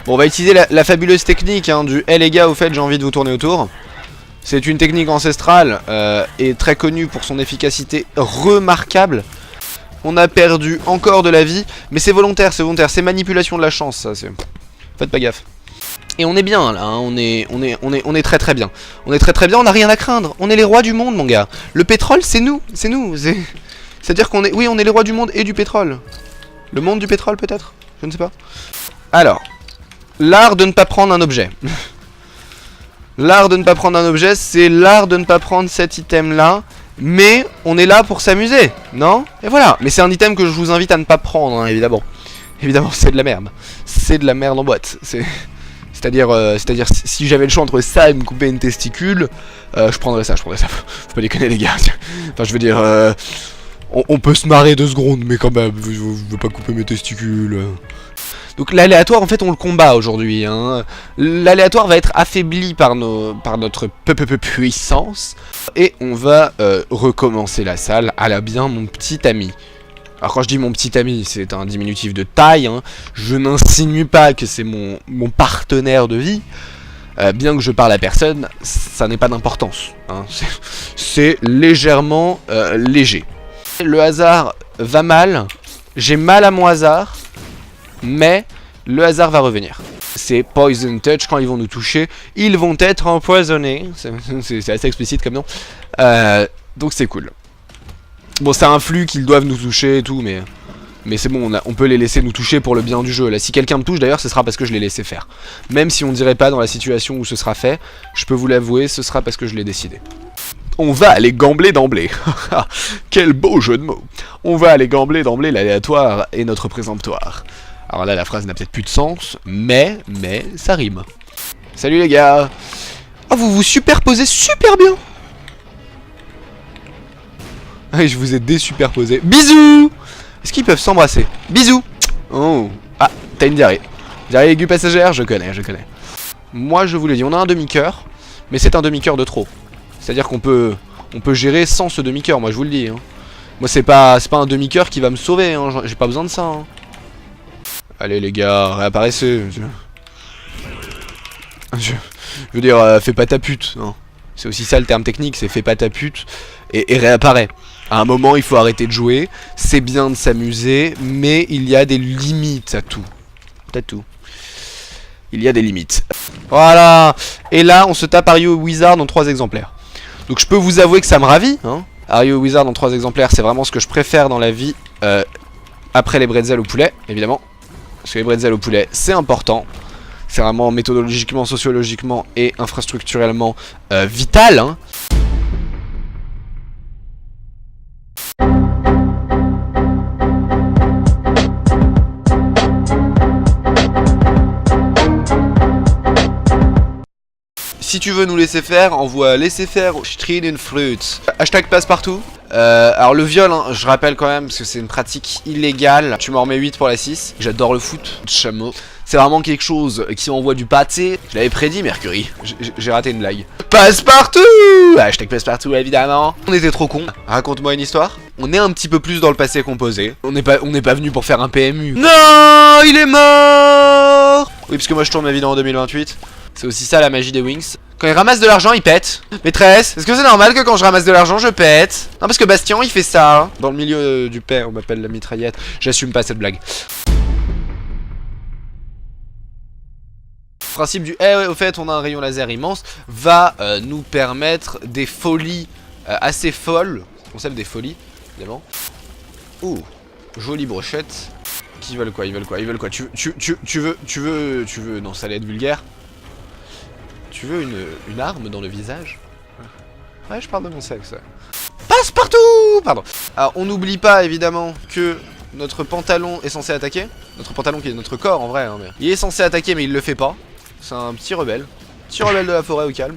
Bon, on va utiliser la fabuleuse technique hein, du « hey les gars, au fait j'ai envie de vous tourner autour ». C'est une technique ancestrale et très connue pour son efficacité remarquable. On a perdu encore de la vie, mais c'est volontaire, c'est manipulation de la chance, ça, c'est... Faites pas gaffe. Et on est bien, là, hein, on est très très bien. On est très très bien, on n'a rien à craindre. On est les rois du monde, mon gars. Le pétrole, c'est nous. C'est-à-dire qu'on est... Oui, on est les rois du monde et du pétrole. Le monde du pétrole, peut-être? Je ne sais pas. Alors... L'art de ne pas prendre un objet. L'art de ne pas prendre un objet, c'est l'art de ne pas prendre cet item-là. Mais on est là pour s'amuser, non? Et voilà. Mais c'est un item que je vous invite à ne pas prendre, hein, évidemment. Évidemment, c'est de la merde. C'est de la merde en boîte. C'est-à-dire, si j'avais le choix entre ça et me couper une testicule, je prendrais ça. Faut pas déconner, les gars. Enfin, je veux dire, on peut se marrer 2 secondes, mais quand même, je veux pas couper mes testicules. Donc l'aléatoire, en fait, on le combat aujourd'hui. Hein. L'aléatoire va être affaibli par notre puissance. Et on va recommencer la salle à la bien, mon petit ami. Alors quand je dis mon petit ami, c'est un diminutif de taille. Hein. Je n'insinue pas que c'est mon partenaire de vie. Bien que je parle à personne, ça n'est pas d'importance. Hein. C'est légèrement léger. Le hasard va mal. J'ai mal à mon hasard. Mais le hasard va revenir. C'est Poison Touch, quand ils vont nous toucher, ils vont être empoisonnés. C'est assez explicite comme nom. Donc c'est cool. Bon, ça influe qu'ils doivent nous toucher et tout, mais c'est bon, on peut les laisser nous toucher pour le bien du jeu. Là, si quelqu'un me touche, d'ailleurs, ce sera parce que je l'ai laissé faire. Même si on dirait pas dans la situation où ce sera fait, je peux vous l'avouer, ce sera parce que je l'ai décidé. On va aller gambler d'emblée. Quel beau jeu de mots. On va aller gambler d'emblée l'aléatoire et notre présomptoire. Alors là, la phrase n'a peut-être plus de sens, mais ça rime. Salut les gars. Oh, vous vous superposez super bien. Ah, je vous ai désuperposé. Bisous. Est-ce qu'ils peuvent s'embrasser? Bisous. Oh. Ah, t'as une diarrhée. Diarrhée aiguë passagère, je connais. Moi, je vous le dis, on a un demi-cœur, mais c'est un demi-cœur de trop. C'est-à-dire qu'on peut gérer sans ce demi-cœur, moi je vous le dis. Hein. Moi, c'est pas un demi-cœur qui va me sauver, hein. J'ai pas besoin de ça. Hein. Allez les gars, réapparaissez. Je veux dire, fais pas ta pute. C'est aussi ça le terme technique, c'est fais pas ta pute et réapparaît. À un moment, il faut arrêter de jouer. C'est bien de s'amuser, mais il y a des limites à tout. Il y a des limites. Voilà. Et là, on se tape Are You a Wizard en 3 exemplaires. Donc je peux vous avouer que ça me ravit. Hein. Are You a Wizard en 3 exemplaires, c'est vraiment ce que je préfère dans la vie. Après les bretzels au poulet, évidemment. Parce que les bretzels au poulet, c'est important. C'est vraiment méthodologiquement, sociologiquement et infrastructurellement vital. Hein. Si tu veux nous laisser faire, envoie laisser faire au Street Fruits. Hashtag passe-partout. Alors le viol, hein, je rappelle quand même, parce que c'est une pratique illégale. Tu m'en remets 8 pour la 6. J'adore le foot, chameau. C'est vraiment quelque chose qui envoie du pâté. Je l'avais prédit, Mercury. J'ai raté une blague. Passe-partout. Hashtag passe-partout, évidemment. On était trop cons. Raconte-moi une histoire. On est un petit peu plus dans le passé composé. On n'est pas venu pour faire un PMU. Non, il est mort. Oui, parce que moi je tourne ma vidéo en 2028. C'est aussi ça la magie des Wings. Quand il ramasse de l'argent, il pète. Maîtresse, est-ce que c'est normal que quand je ramasse de l'argent, je pète? Non, parce que Bastien, il fait ça. Hein. Dans le milieu du père, on m'appelle la mitraillette. J'assume pas cette blague. Le principe du ouais, au fait, on a un rayon laser immense va nous permettre des folies assez folles. Concept des folies, évidemment. Ouh, jolie brochette. Qui veulent quoi? Ils veulent quoi? Tu veux... Non, ça allait être vulgaire. Tu veux une arme dans le visage? Ouais, je parle de mon sexe. Passe-partout! Pardon. Alors, on n'oublie pas, évidemment, que notre pantalon est censé attaquer. Notre pantalon qui est notre corps, en vrai. Hein, mais... Il est censé attaquer, mais il le fait pas. C'est un petit rebelle. Petit rebelle de la forêt au calme.